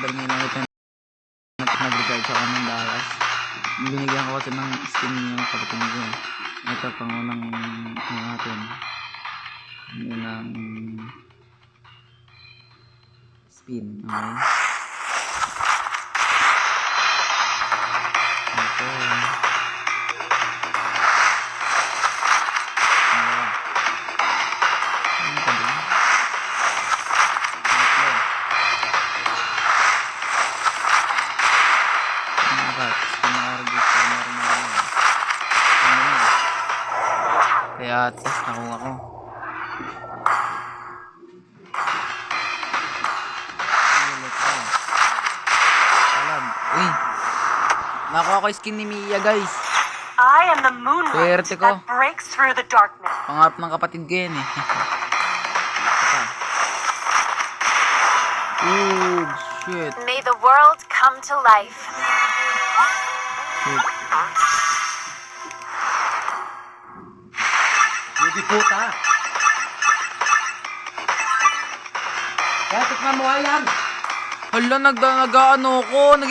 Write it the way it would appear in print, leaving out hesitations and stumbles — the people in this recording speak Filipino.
dahil may nakita nag-recharge ako ng Dallas. Binigyan ko kasi ng skin yung kapatid ko. Ito pang unang natin. Yun ang spin. Okay. Ito. Kaya test nakuha ko. Uy! Nakuha ko skin ni Mia, guys. I am the moonlight Swerte ko. that breaks through the darkness. Pangarap ng kapatid ko yan eh. Ooh, shit. May the world come to life. Shit. Hindi puta. Kaya tikman mo yan. Hala, nag-ano ko, nag